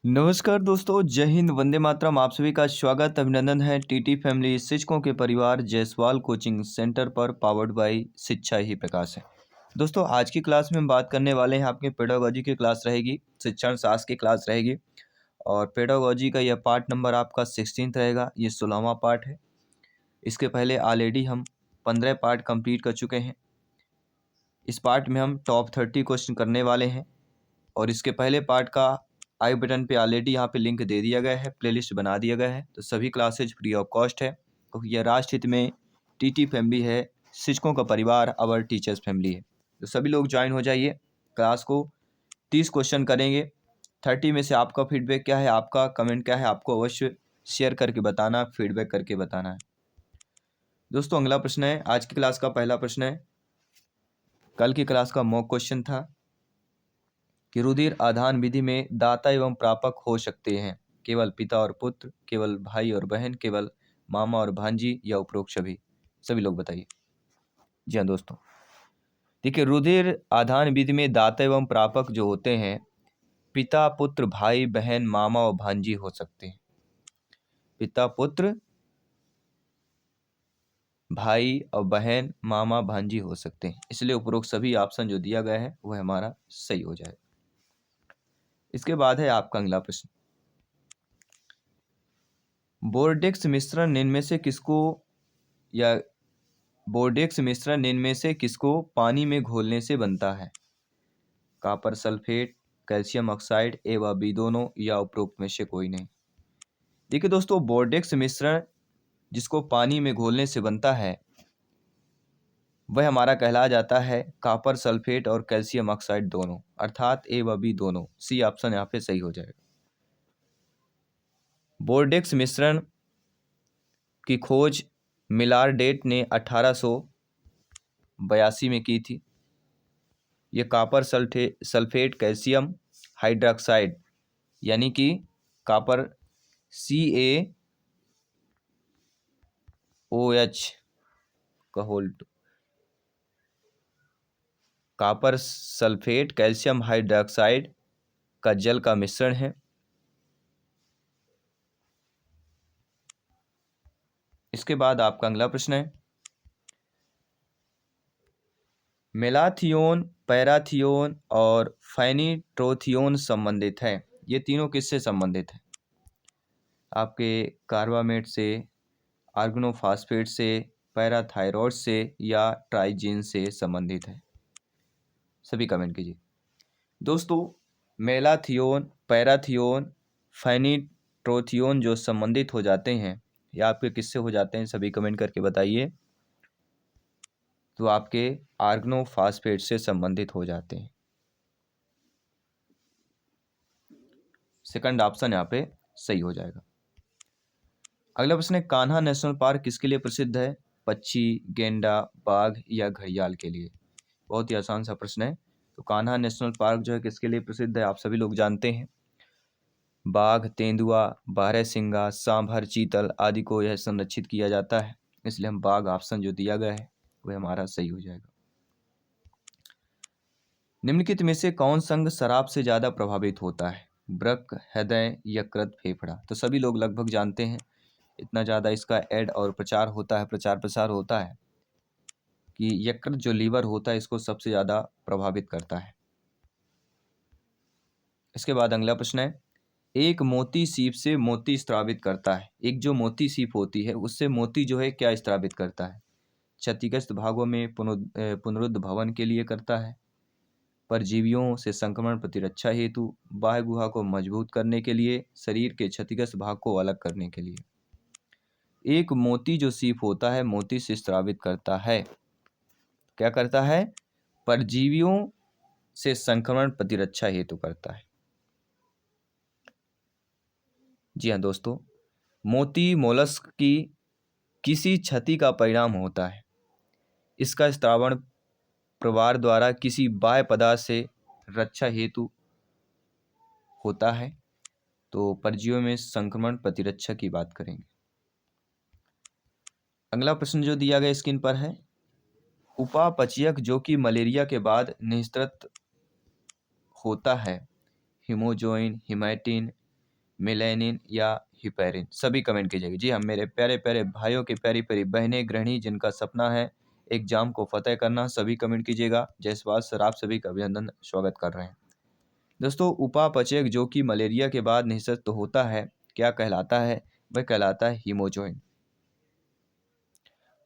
नमस्कार दोस्तों, जय हिंद, वंदे मातरम। आप सभी का स्वागत अभिनंदन है टीटी फैमिली शिक्षकों के परिवार जायसवाल कोचिंग सेंटर पर, पावर्ड बाय शिक्षा ही प्रकाश है। दोस्तों, आज की क्लास में हम बात करने वाले हैं, आपके पेडागोजी की क्लास रहेगी, शिक्षण शास्त्र की क्लास रहेगी। और पेडागोजी का यह पार्ट नंबर आपका 16 रहेगा, ये 16वां पार्ट है। इसके पहले ऑलरेडी हम 15 पार्ट कंप्लीट कर चुके हैं। इस पार्ट में हम टॉप 30 क्वेश्चन करने वाले हैं। और इसके पहले पार्ट का आई बटन पे ऑलरेडी यहाँ पे लिंक दे दिया गया है, प्लेलिस्ट बना दिया गया है। तो सभी क्लासेज फ्री ऑफ कॉस्ट है, क्योंकि यह राष्ट्र हित में टीटी फैमिली है, शिक्षकों का परिवार, अवर टीचर्स फैमिली है। तो सभी लोग ज्वाइन हो जाइए। क्लास को 30 क्वेश्चन करेंगे। 30 में से आपका फीडबैक क्या है, आपका कमेंट क्या है, आपको अवश्य शेयर करके बताना, फीडबैक करके बताना है। दोस्तों, अगला प्रश्न है, आज की क्लास का पहला प्रश्न है, कल की क्लास का मॉक क्वेश्चन था कि रुधिर आदान विधि में दाता एवं प्रापक हो सकते हैं केवल पिता और पुत्र, केवल भाई और बहन, केवल मामा और भांजी, या उपरोक्त सभी। सभी लोग बताइए। जी हाँ दोस्तों, देखिए, रुधिर आदान विधि में दाता एवं प्रापक जो होते हैं, पिता, पुत्र, भाई, बहन, मामा और भांजी हो सकते हैं। पिता, पुत्र, भाई और बहन, मामा, भांजी हो सकते हैं। इसलिए उपरोक्त सभी ऑप्शन जो दिया गया है वह हमारा सही हो जाएगा। इसके बाद है आपका अगला प्रश्न, बोर्डेक्स मिश्रण इनमें से किसको या बोर्डेक्स मिश्रण इनमें से किसको पानी में घोलने से बनता है? कॉपर सल्फेट, कैल्शियम ऑक्साइड, ए व बी दोनों, या उपरोक्त में से कोई नहीं। देखिए दोस्तों, बोर्डेक्स मिश्रण जिसको पानी में घोलने से बनता है वह हमारा कहला जाता है कॉपर सल्फेट और कैल्शियम ऑक्साइड दोनों, अर्थात ए व बी दोनों। सी ऑप्शन यहाँ पे सही हो जाएगा। बोर्डेक्स मिश्रण की खोज मिलारडेट ने 1882 में की थी। ये कॉपर सल्फेट कैल्शियम हाइड्रोक्साइड यानी कि कॉपर CaOH का hold, copper sulphate calcium hydroxide का जल का मिश्रण है। इसके बाद आपका अगला प्रश्न है, मेलाथियोन, पैराथियोन और फेनिट्रोथियोन संबंधित है। ये तीनों किससे संबंधित है? आपके कार्बामेट से, आर्गनोफॉस्फेट से, पैराथायरॉयड से, या ट्राइजीन से संबंधित है? सभी कमेंट कीजिए। दोस्तों, मेलाथियोन, पैराथियोन, फेनिट्रोथियोन जो संबंधित हो जाते हैं, या आपके किससे हो जाते हैं, सभी कमेंट करके बताइए। तो आपके आर्गनोफॉस्फेट से संबंधित हो जाते हैं। सेकंड ऑप्शन यहाँ पे सही हो जाएगा। अगला प्रश्न है, कान्हा नेशनल पार्क किसके लिए प्रसिद्ध है? पक्षी, गेंडा, बाघ, या घड़ियाल के लिए? बहुत ही आसान सा प्रश्न है। तो कान्हा नेशनल पार्क जो है किसके लिए प्रसिद्ध है, आप सभी लोग जानते हैं। बाघ, तेंदुआ, बारहसिंगा, सांभर, चीतल आदि को यह संरक्षित किया जाता है। इसलिए हम बाघ ऑप्शन जो दिया गया है वह हमारा सही हो जाएगा। निम्नलिखित में से कौन संघ शराब से ज्यादा प्रभावित होता है? वृक्क, हृदय, यकृत, फेफड़ा? तो सभी लोग लगभग जानते हैं, इतना ज़्यादा इसका ऐड और प्रचार होता है, प्रचार प्रसार होता है कि यकृत जो लीवर होता है इसको सबसे ज़्यादा प्रभावित करता है। इसके बाद अगला प्रश्न है, एक मोती सीप से मोती स्रावित करता है। एक जो मोती सीप होती है उससे मोती जो है क्या स्रावित करता है? क्षतिग्रस्त भागों में पुनरुद्भवन के लिए करता है, परजीवियों से संक्रमण प्रतिरक्षा हेतु, बाह्य गुहा को मजबूत करने के लिए, शरीर के क्षतिग्रस्त भाग को अलग करने के लिए। एक मोती जो सीप होता है मोती से स्रावित करता है, क्या करता है? परजीवियों से संक्रमण प्रतिरक्षा हेतु करता है। जी हाँ दोस्तों, मोती मोलस्क की किसी क्षति का परिणाम होता है। इसका स्त्रावण प्रवार द्वारा किसी बाह्य पदार्थ से रक्षा हेतु होता है। तो परजीवियों में संक्रमण प्रतिरक्षा की बात करेंगे। अगला प्रश्न जो दिया गया स्क्रीन पर है, उपापचयक जो कि मलेरिया के बाद निस्तृत होता है, हिमोजोइन, हिमैटिन, मेलानिन या हिपेरिन? सभी कमेंट कीजिएगा। जी हाँ, मेरे प्यारे प्यारे भाइयों की प्यारी प्यारी बहनें गृहिणी जिनका सपना है एग्जाम को फतेह करना, सभी कमेंट कीजिएगा। जायसवाल सर आप सभी का अभिनंदन स्वागत कर रहे हैं। दोस्तों, उपापचयक जो कि मलेरिया के बाद निःसृत होता है, क्या कहलाता है? वह कहलाता है हीमोजोइन।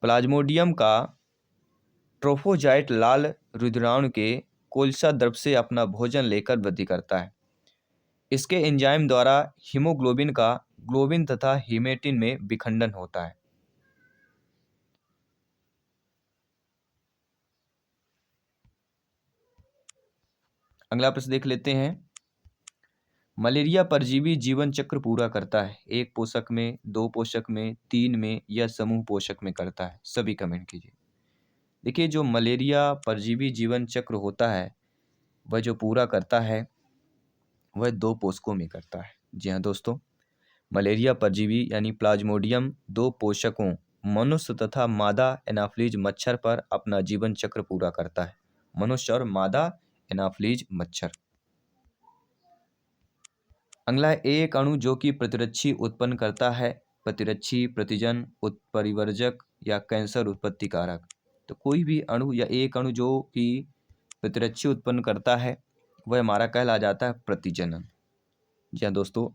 प्लाज्मोडियम का ट्रोफोजाइट लाल रुधिराणु के कोलसा द्रव से अपना भोजन लेकर वृद्धि करता है। इसके एंजाइम द्वारा हीमोग्लोबिन का ग्लोबिन तथा हीमेटिन में विखंडन होता है। अगला प्रश्न देख लेते हैं। मलेरिया परजीवी जीवन चक्र पूरा करता है, एक पोषक में, दो पोषक में, तीन में या समूह पोषक में करता है? सभी कमेंट कीजिए। देखिए, जो मलेरिया परजीवी जीवन चक्र होता है वह जो पूरा करता है वह दो पोषकों में करता है। जी हाँ दोस्तों, मलेरिया परजीवी यानी प्लाज्मोडियम दो पोषकों मनुष्य तथा मादा एनाफ्लीज मच्छर पर अपना जीवन चक्र पूरा करता है। मनुष्य और मादा एनाफ्लीज मच्छर। अगला है एक अणु जो कि प्रतिरक्षी उत्पन्न करता है, प्रतिरक्षी, प्रतिजन, उत्परिवर्जक या कैंसर उत्पत्ति कारक। तो कोई भी अणु या एक अणु जो कि प्रतिरक्षी उत्पन्न करता है वह हमारा कहला जाता है प्रतिजनन। जी हाँ दोस्तों,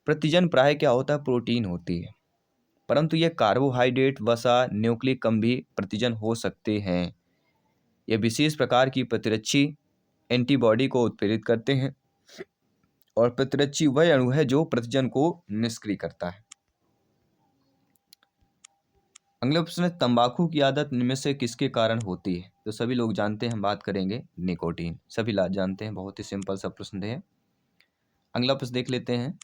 प्रतिजन प्राय क्या होता है? प्रोटीन होती है, परंतु यह कार्बोहाइड्रेट, वसा, न्यूक्लिक अम्ल भी प्रतिजन हो सकते हैं। यह विशेष प्रकार की प्रतिरक्षी एंटीबॉडी को उत्प्रेरित करते हैं और प्रतिरक्षी वह अणु है जो प्रतिजन को निष्क्रिय करता है। अगला प्रश्न है, तंबाकू की आदत इनमें से किसके कारण होती है? तो सभी लोग जानते हैं, हम बात करेंगे निकोटीन। सभी लोग जानते हैं, बहुत ही सिंपल सा प्रश्न है। अगला प्रश्न देख लेते हैं।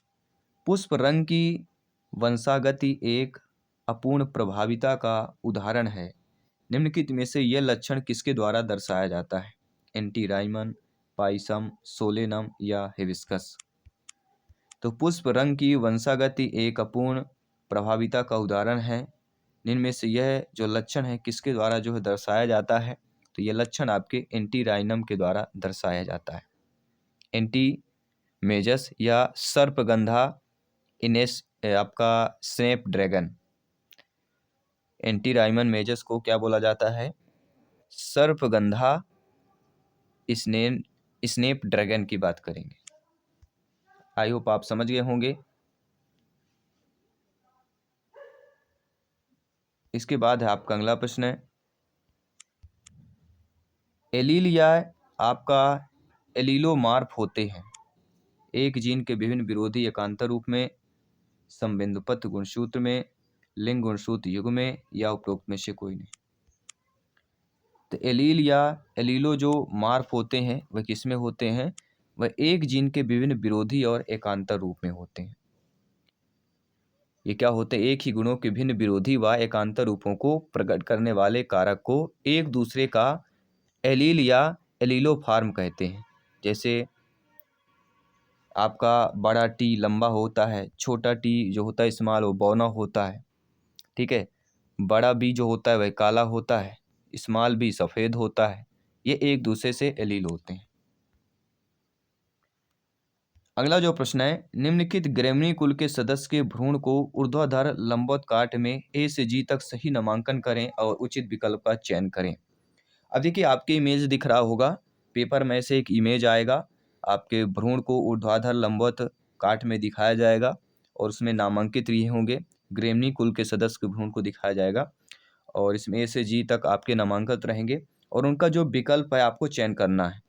पुष्प रंग की वंशागति एक अपूर्ण प्रभाविता का उदाहरण है। निम्नलिखित में से यह लक्षण किसके द्वारा दर्शाया जाता है? एंटीराइमन, पाइसम, सोलेनम या हिबिस्कस? तो पुष्प रंग की वंशागति एक अपूर्ण प्रभाविता का उदाहरण है। इनमें से यह जो लक्षण है किसके द्वारा जो है दर्शाया जाता है? तो यह लक्षण आपके एंटीराइनम के द्वारा दर्शाया जाता है। एंटी मेजस या सर्पगंधा इनेस आपका स्नैप ड्रैगन। एंटीराइमन मेजस को क्या बोला जाता है? सर्पगंधा स्नैप ड्रैगन की बात करेंगे। आई होप आप समझ गए होंगे। इसके बाद है आपका अगला प्रश्न है, एलील या आपका एलीलोमार्फ होते हैं। एक जीन के विभिन्न विरोधी एकांतर रूप में, संबिंदुपथ गुणसूत्र में, लिंग गुणसूत्र युग्म में या उपरोक्त में से कोई नहीं। तो एलील या एलीलो जो मार्फ होते हैं वह किस में होते हैं? वह एक जीन के विभिन्न विरोधी और एकांतर रूप में होते हैं। ये क्या होते हैं? एक ही गुणों के भिन्न विरोधी व एकांतर रूपों को प्रकट करने वाले कारक को एक दूसरे का एलील या एलीलोफार्म कहते हैं। जैसे आपका बड़ा टी लंबा होता है, छोटा टी जो होता है स्मॉल वो बौना होता है, ठीक है। बड़ा बी जो होता है वह काला होता है, स्मॉल बी सफ़ेद होता है। ये एक दूसरे से एलील होते हैं। अगला जो प्रश्न है, निम्नलिखित ग्रेमनी कुल के सदस्य के भ्रूण को ऊर्ध्वाधर लंबवत काट में ए से जी तक सही नामांकन करें और उचित विकल्प का चयन करें। अब देखिए, आपके इमेज दिख रहा होगा, पेपर में से एक इमेज आएगा, आपके भ्रूण को ऊर्ध्वाधर लंबवत काट में दिखाया जाएगा और उसमें नामांकित ये होंगे। ग्रेमनी कुल के सदस्य के भ्रूण को दिखाया जाएगा और इसमें ए से जी तक आपके नामांकित रहेंगे और उनका जो विकल्प है आपको चयन करना है।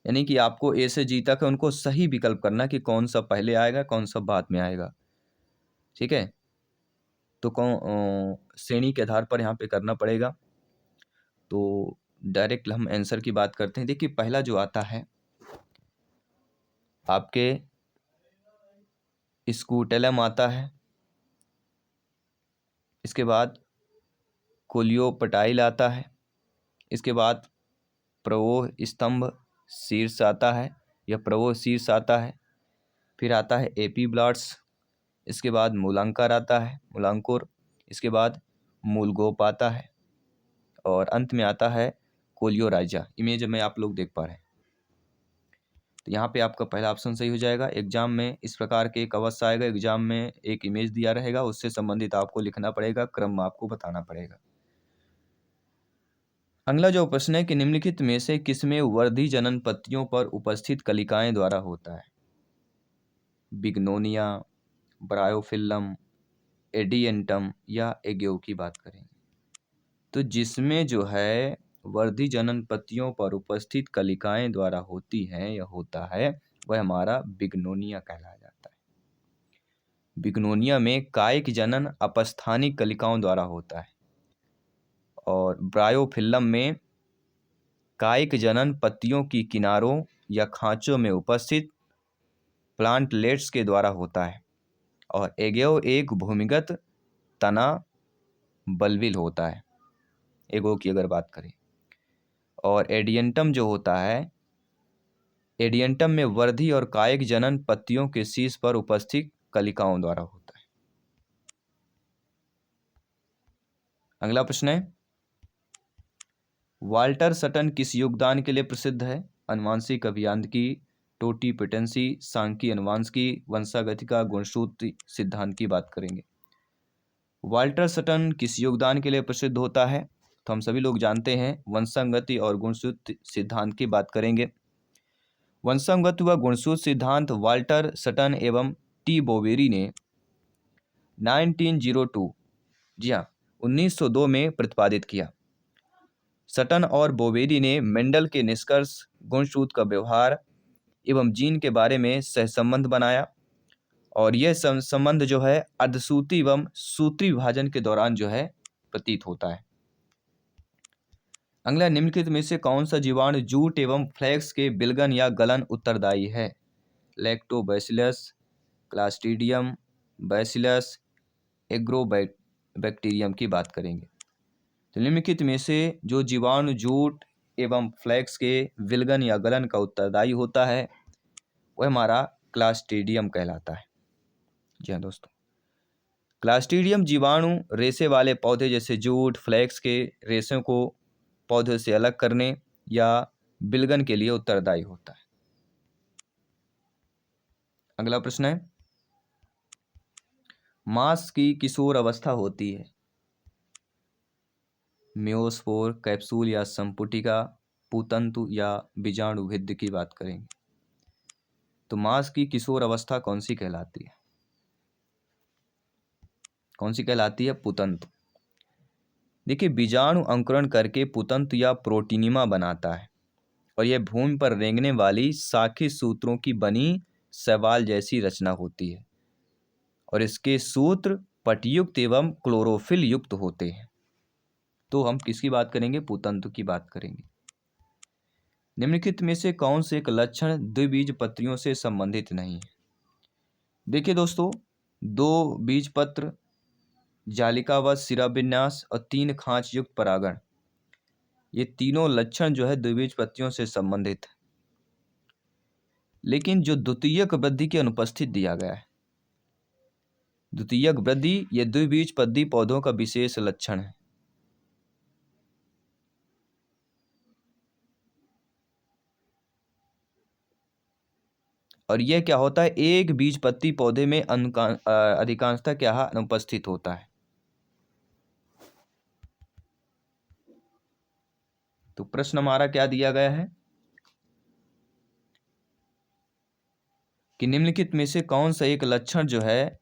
यानी कि आपको ए से जी तक है उनको सही विकल्प करना कि कौन सा पहले आएगा, कौन सा बाद में आएगा, ठीक है। तो कौन श्रेणी के आधार पर यहाँ पे करना पड़ेगा। तो डायरेक्ट हम आंसर की बात करते हैं। देखिए, पहला जो आता है आपके स्कूटेलम आता है, इसके बाद कोलियोपटाइल आता है, इसके बाद प्रवोह स्तंभ शीर्ष आता है या प्रवोह शीर्ष आता है, फिर आता है एपीब्लाट्स, इसके बाद मूलांकर आता है, मूलांकुर, इसके बाद मूलगोप आता है और अंत में आता है कोलियोराइजा। इमेज में आप लोग देख पा रहे हैं। तो यहाँ पे आपका पहला ऑप्शन सही हो जाएगा। एग्जाम में इस प्रकार के एक अवश्य आएगा, एग्जाम में एक इमेज दिया रहेगा, उससे संबंधित आपको लिखना पड़ेगा, क्रम आपको बताना पड़ेगा। अगला जो प्रश्न है कि निम्नलिखित में से किसमें वर्धी जनन पत्तियों पर उपस्थित कलिकाएं द्वारा होता है? बिग्नोनिया, ब्रायोफिल्लम, एडियंटम या एगियो की बात करेंगे। तो जिसमें जो है वर्धी जनन पत्तियों पर उपस्थित कलिकाएं द्वारा होती हैं या होता है, वह हमारा बिग्नोनिया कहलाया जाता है। बिग्नोनिया में कायिक जनन अपस्थानिक कलिकाओं द्वारा होता है और ब्रायोफिल्लम में कायिक जनन पत्तियों की किनारों या खांचों में उपस्थित प्लांटलेट्स के द्वारा होता है और एगेओ एक भूमिगत तना बल्बिल होता है, एगो की अगर बात करें। और एडियंटम जो होता है, एडियंटम में वर्धी और कायिक जनन पत्तियों के शीर्ष पर उपस्थित कलिकाओं द्वारा होता है। अगला प्रश्न है, वाल्टर सटन किस योगदान के लिए प्रसिद्ध है? अनुवांशिक अभियांत्रिकी, टोटीपोटेंसी, सांख्यिकी अनुवांशिकी, वंशागतिका, गुणसूत्र सिद्धांत की बात करेंगे। वाल्टर सटन किस योगदान के लिए प्रसिद्ध होता है? तो हम सभी लोग जानते हैं वंशागति और गुणसूत्र सिद्धांत की बात करेंगे। वंशागत व गुणसूत्र सिद्धांत वाल्टर सटन एवं टी बोवेरी ने 1902 जी हाँ 1902 में प्रतिपादित किया। सटन और बोवेरी ने मेंडल के निष्कर्ष, गुणसूत्र का व्यवहार एवं जीन के बारे में सहसंबंध बनाया और यह संबंध जो है अर्धसूत्री एवं सूत्री विभाजन के दौरान जो है प्रतीत होता है। अगला, निम्नलिखित में से कौन सा जीवाणु जूट एवं फ्लैक्स के विलगन या गलन उत्तरदायी है? लैक्टोबैसिलस, क्लास्ट्रीडियम, बैसिलस, एग्रोबैक्टीरियम की बात करेंगे। तो निम्नलिखित में से जो जीवाणु जूट एवं फ्लैक्स के विलगन या गलन का उत्तरदायी होता है वह हमारा क्लास्ट्रीडियम कहलाता है। जी हाँ दोस्तों, क्लास्ट्रीडियम जीवाणु रेशे वाले पौधे जैसे जूट, फ्लैक्स के रेशों को पौधे से अलग करने या विलगन के लिए उत्तरदायी होता है। अगला प्रश्न है, मांस की किशोर अवस्था होती है? मेयोस्पोर, कैप्सूल या संपुटिका, पुतंतु या बीजाणुभिद्ध की बात करेंगे। तो मांस की किशोर अवस्था कौन सी कहलाती है? कौन सी कहलाती है? पुतंतु। देखिए, बीजाणु अंकुरण करके पुतंतु या प्रोटीनिमा बनाता है और यह भूमि पर रेंगने वाली शाखी सूत्रों की बनी शैवाल जैसी रचना होती है और इसके सूत्र पटयुक्त एवं क्लोरोफिल युक्त होते हैं। तो हम किसकी बात करेंगे? पुतंतु की बात करेंगे। निम्नलिखित में से कौन से एक लक्षण द्विबीजपत्रियों से संबंधित नहीं है? देखिए दोस्तों, दो बीजपत्र, जालिकावत शिराविन्यास और 3 खांच युक्त परागण, ये तीनों लक्षण जो है द्विबीजपत्रियों से संबंधित है, लेकिन जो द्वितीयक वृद्धि की अनुपस्थित दिया गया है, द्वितीयक वृद्धि ये द्विबीजपत्री पौधों का विशेष लक्षण है। और यह क्या होता है? एक बीजपत्री पौधे में अधिकांशतः क्या है? अनुपस्थित होता है। तो प्रश्न हमारा क्या दिया गया है कि निम्नलिखित में से कौन सा एक लक्षण जो है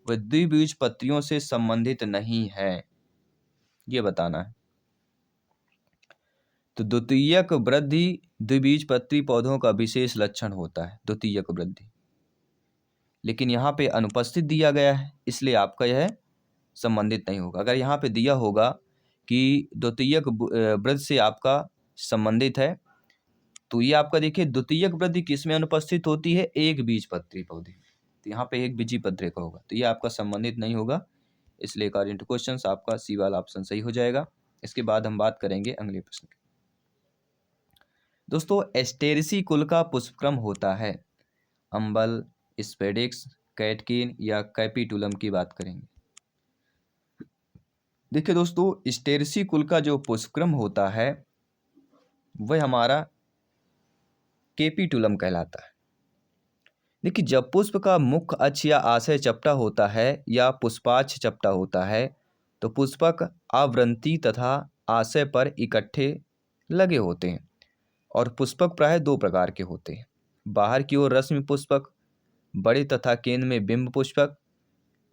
वह द्विबीजपत्रियों से संबंधित नहीं है, ये बताना है। तो द्वितीयक वृद्धि द्विबीजपत्री पौधों का विशेष लक्षण होता है, द्वितीयक वृद्धि, लेकिन यहाँ पे अनुपस्थित दिया गया है, इसलिए आपका यह संबंधित नहीं होगा। अगर यहाँ पे दिया होगा कि द्वितीयक वृद्धि से आपका संबंधित है, तो ये आपका देखिए द्वितीयक वृद्धि किसमें अनुपस्थित होती है? एक बीजपत्री पौधे में। तो यहाँ पे एक बीजपत्री का होगा, तो ये आपका संबंधित नहीं होगा, इसलिए अकॉर्डिंग टू क्वेश्चन आपका सी वाला ऑप्शन सही हो जाएगा। इसके बाद हम बात करेंगे अगले प्रश्न की। दोस्तों, एस्टेरेसी कुल का पुष्पक्रम होता है? अंबल, स्पेडिक्स, कैटकिन या कैपिटुलम की बात करेंगे। देखिए दोस्तों, एस्टेरेसी कुल का जो पुष्पक्रम होता है वह हमारा केपिटुलम कहलाता है। देखिए, जब पुष्प का मुख्य अक्ष या आशय चपटा होता है या पुष्पाक्ष चपटा होता है तो पुष्पक आवृंती तथा आशय पर इकट्ठे लगे होते हैं। और पुष्पक प्रायः दो प्रकार के होते हैं। बाहर की ओर रश्मि पुष्पक, बड़े तथा केंद्र में बिंब पुष्पक।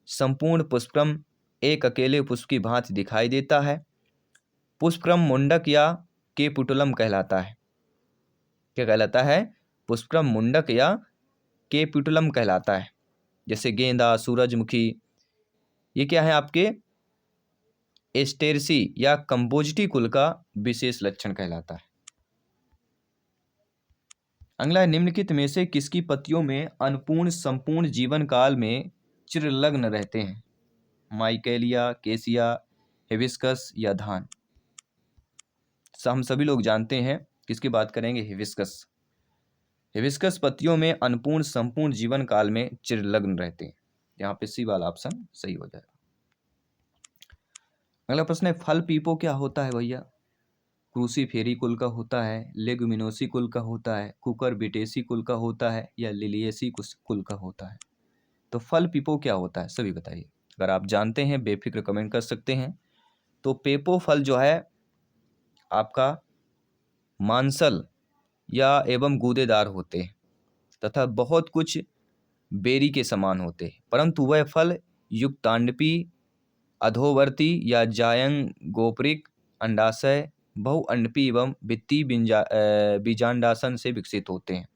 संपूर्ण पुष्पक्रम एक अकेले पुष्प की भांति दिखाई देता है। पुष्पक्रम मुंडक या केपिटुलम कहलाता है। क्या कहलाता है? पुष्पक्रम मुंडक या केपिटुलम कहलाता है। जैसे गेंदा, सूरजमुखी, ये क्या है आपके एस्टेरसी या कंपोजिटी कुल का विशेष लक्षण कहलाता है। अगला है, निम्नलिखित में से किसकी पत्तियों में अनपूर्ण संपूर्ण जीवन काल में चिरलग्न रहते हैं? माइकेलिया, केसिया, हिबिस्कस या धान। हम सभी लोग जानते हैं, किसकी बात करेंगे? हिबिस्कस। हिबिस्कस पत्तियों में अनपूर्ण संपूर्ण जीवन काल में चिरलग्न रहते हैं। यहाँ पे सी वाला ऑप्शन सही हो जाएगा। अगला प्रश्न है, फल पीपो क्या होता है भैया? क्रूसीफेरी कुल का होता है, लेगुमिनोसी कुल का होता है, कुकुरबिटेसी कुल का होता है या लिलिएसी कुल का होता है? तो फल पीपो क्या होता है, सभी बताइए। अगर आप जानते हैं बेफिक्र कमेंट कर सकते हैं। तो पेपो फल जो है आपका मांसल या एवं गूदेदार होते हैं तथा बहुत कुछ बेरी के समान होते हैं, परंतु वह फल युक्तांडपी, अधोवर्ती या जायंग गोपरिक अंडाशय, बहुअंडपी एवं भित्ति बीजांडासन से विकसित होते हैं।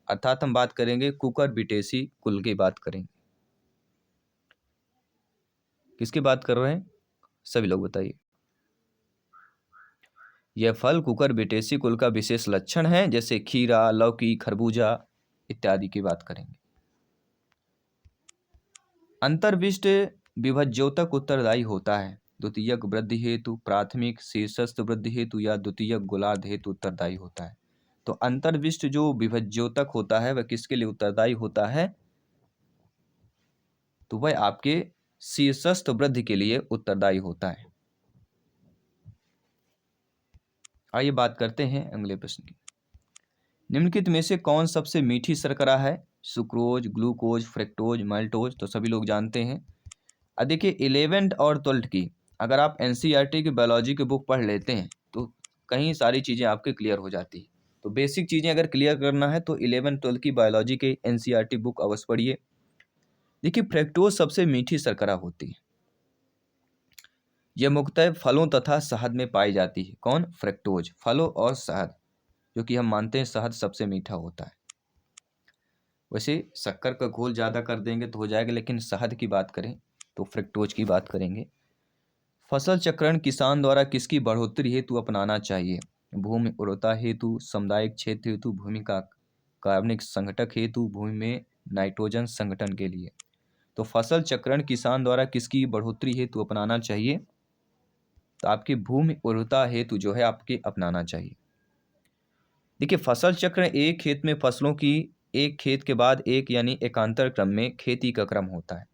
अर्थात हम बात करेंगे कुकुरबिटेसी कुल की बात करेंगे। किसकी बात कर रहे हैं, सभी लोग बताइए। यह फल कुकुरबिटेसी कुल का विशेष लक्षण है, जैसे खीरा, लौकी, खरबूजा इत्यादि की बात करेंगे। अंतर्विष्ट विभज्योतक उत्तरदायी होता है? द्वितीयक वृद्धि हेतु, प्राथमिक शीर्षस्थ वृद्धि हेतु या द्वितीयक गोलार्ध हेतु उत्तरदायी होता है। तो अंतर्विष्ट जो विभज्योतक होता है वह किसके लिए उत्तरदायी होता है? तो वह आपके शीर्षस्थ वृद्धि के लिए उत्तरदायी होता है। आइए बात करते हैं अगले प्रश्न की। निम्नलिखित में से कौन सबसे मीठी शर्करा है? Sucrose, glucose, fructose, maltose. तो सभी लोग जानते हैं। अब देखिए 11th और 12th की अगर आप एनसीईआरटी की बायोलॉजी की बुक पढ़ लेते हैं तो कहीं सारी चीज़ें आपके क्लियर हो जाती है। तो बेसिक चीज़ें अगर क्लियर करना है तो 11th 12th की बायोलॉजी के एनसीईआरटी बुक अवश्य पढ़िए। देखिए फ्रक्टोज सबसे मीठी शर्करा होती है। यह मुख्यतः फलों तथा शहद में पाई जाती है। कौन? फ्रक्टोज। फलों और शहद, जो कि हम मानते हैं शहद सबसे मीठा होता है। वैसे शक्कर का घोल ज़्यादा कर देंगे तो हो जाएगा, लेकिन शहद की बात करें तो फ्रक्टोज की बात करेंगे। फसल चक्रण किसान द्वारा किसकी बढ़ोतरी हेतु अपनाना चाहिए? भूमि उर्वरता हेतु, सामुदायिक क्षेत्र हेतु, भूमि का कार्बनिक संघटक हेतु, भूमि में नाइट्रोजन संगठन के लिए। तो फसल चक्रण किसान द्वारा किसकी बढ़ोतरी हेतु अपनाना चाहिए? तो आपकी भूमि उर्वरता हेतु जो है आपके अपनाना चाहिए। देखिए फसल चक्र एक खेत में फसलों की एक खेत के बाद एक यानी एकांतर क्रम में खेती का क्रम होता है।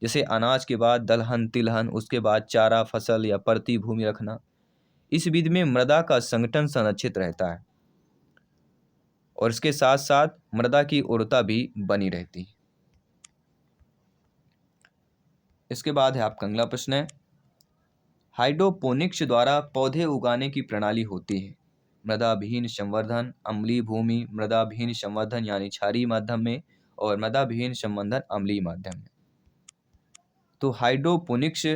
जैसे अनाज के बाद दलहन, तिलहन, उसके बाद चारा फसल या परती भूमि रखना। इस विधि में मृदा का संगठन संरक्षित रहता है और इसके साथ साथ मृदा की उर्वरता भी बनी रहती है। इसके बाद है आपका अगला प्रश्न है, हाइड्रोपोनिक्स द्वारा पौधे उगाने की प्रणाली होती है? मृदाविहीन संवर्धन, अम्लीय भूमि, मृदाविहीन संवर्धन यानी क्षारीय माध्यम में, और मृदाविहीन संवर्धन अम्लीय माध्यम में। तो हाइड्रोपोनिक्स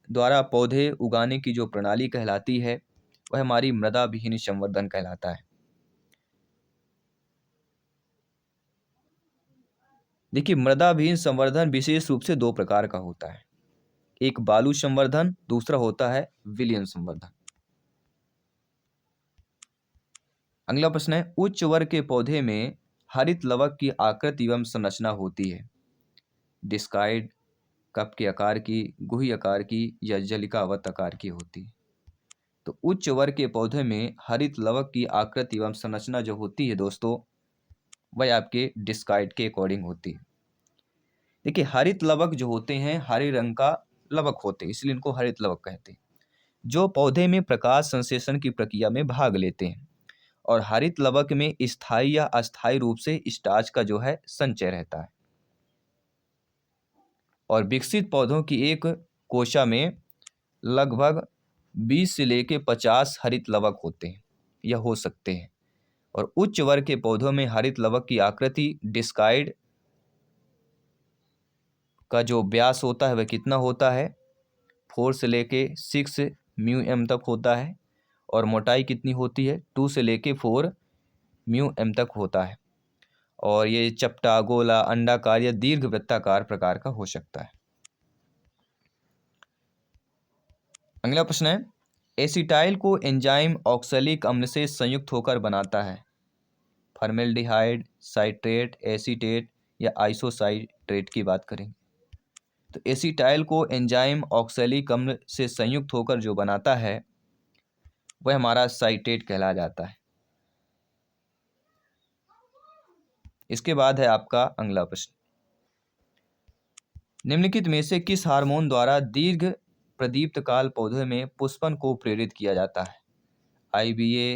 द्वारा पौधे उगाने की जो प्रणाली कहलाती है वह हमारी मृदाविहीन संवर्धन कहलाता है। देखिए मृदाविहीन संवर्धन विशेष रूप से दो प्रकार का होता है, एक बालू संवर्धन, दूसरा होता है विलयन संवर्धन। अगला प्रश्न है, उच्च वर्ग के पौधे में हरित लवक की आकृति एवं संरचना होती है? डिस्काइड, कप के आकार की, गुही आकार की या जलिकावत आकार की होती है? तो उच्च वर्ग के पौधे में हरित लवक की आकृति एवं संरचना जो होती है दोस्तों वह आपके डिस्काइड के अकॉर्डिंग होती है। देखिए हरित लवक जो होते हैं हरे रंग का लवक होते हैं, इसलिए इनको हरित लवक कहते हैं, जो पौधे में प्रकाश संश्लेषण की प्रक्रिया में भाग लेते हैं और हरित लवक में स्थायी या अस्थायी रूप से स्टार्च का जो है संचय रहता है। और विकसित पौधों की एक कोशा में लगभग 20 से लेके 50 हरित लवक होते हैं या हो सकते हैं। और उच्च वर्ग के पौधों में हरित लवक की आकृति डिस्काइड का जो व्यास होता है वह कितना होता है, 4 से लेके 6 म्यू एम तक होता है। और मोटाई कितनी होती है, 2 से लेके 4 म्यू एम तक होता है। और ये चपटा, गोला, अंडाकार या दीर्घ वृत्ताकार प्रकार का हो सकता है। अगला प्रश्न है, एसिटाइल को एंजाइम ऑक्सैलिक अम्ल से संयुक्त होकर बनाता है। फॉर्मेल्डिहाइड, साइट्रेट, एसीटेट या आइसोसाइट्रेट की बात करेंगे तो एसिटाइल को एंजाइम ऑक्सैलिक अम्ल से संयुक्त होकर जो बनाता है वह हमारा साइट्रेट कहला जाता है। इसके बाद है आपका अगला प्रश्न, निम्नलिखित में से किस हार्मोन द्वारा दीर्घ प्रदीप्त काल पौधे में पुष्पन को प्रेरित किया जाता है। IBA,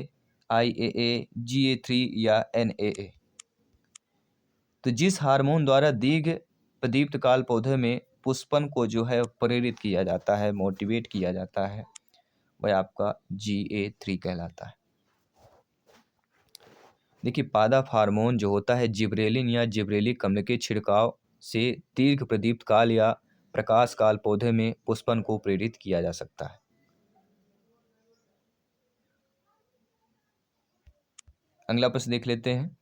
IAA, GA3 या NAA। तो जिस हार्मोन द्वारा दीर्घ प्रदीप्त काल पौधे में पुष्पन को जो है प्रेरित किया जाता है, मोटिवेट किया जाता है, वह आपका GA3 कहलाता है। देखिए, पादप हार्मोन जो होता है जिब्रेलिन या जिब्रेलिक अम्ल के छिड़काव से दीर्घ प्रदीप्त काल या प्रकाश काल पौधे में पुष्पन को प्रेरित किया जा सकता है। अगला प्रश्न देख लेते हैं,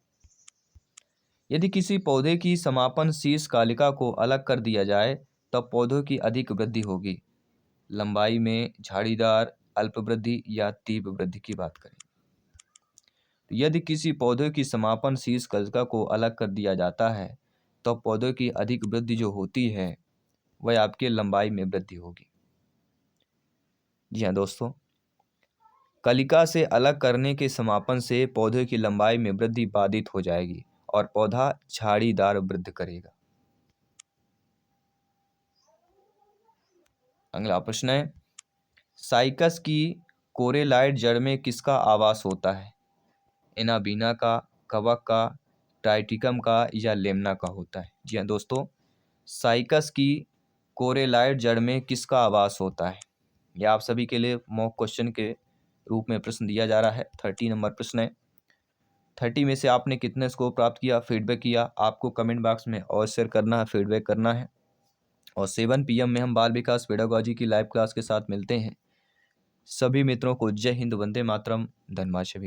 यदि किसी पौधे की समापन शीर्ष कालिका को अलग कर दिया जाए तब पौधों की अधिक वृद्धि होगी। लंबाई में, झाड़ीदार, अल्प वृद्धि या तीव्र वृद्धि की बात करें तो यदि किसी पौधे की समापन शीर्ष कालिका को अलग कर दिया जाता है तो पौधों की अधिक वृद्धि जो होती है वह आपके लंबाई में वृद्धि होगी। जी हाँ दोस्तों, कलिका से अलग करने के समापन से पौधे की लंबाई में वृद्धि बाधित हो जाएगी और पौधा झाड़ीदार वृद्धि करेगा। अगला प्रश्न है, साइकस की कोरेलाइट जड़ में किसका आवास होता है। एनाबीना का, कवक का, टाइटिकम का या लेमना का होता है। जी हाँ दोस्तों, साइकस की कोरेलाइट जड़ में किसका आवास होता है। यह आप सभी के लिए मॉक क्वेश्चन के रूप में प्रश्न दिया जा रहा है। 30 नंबर प्रश्न है। 30 में से आपने कितने स्कोर प्राप्त किया, फीडबैक किया, आपको कमेंट बॉक्स में और शेयर करना है, फीडबैक करना है। और 7 PM में हम बाल विकास पेडागोजी की लाइव क्लास के साथ मिलते हैं। सभी मित्रों को जय हिंद, वंदे मातरम, धन्यवाद सभी।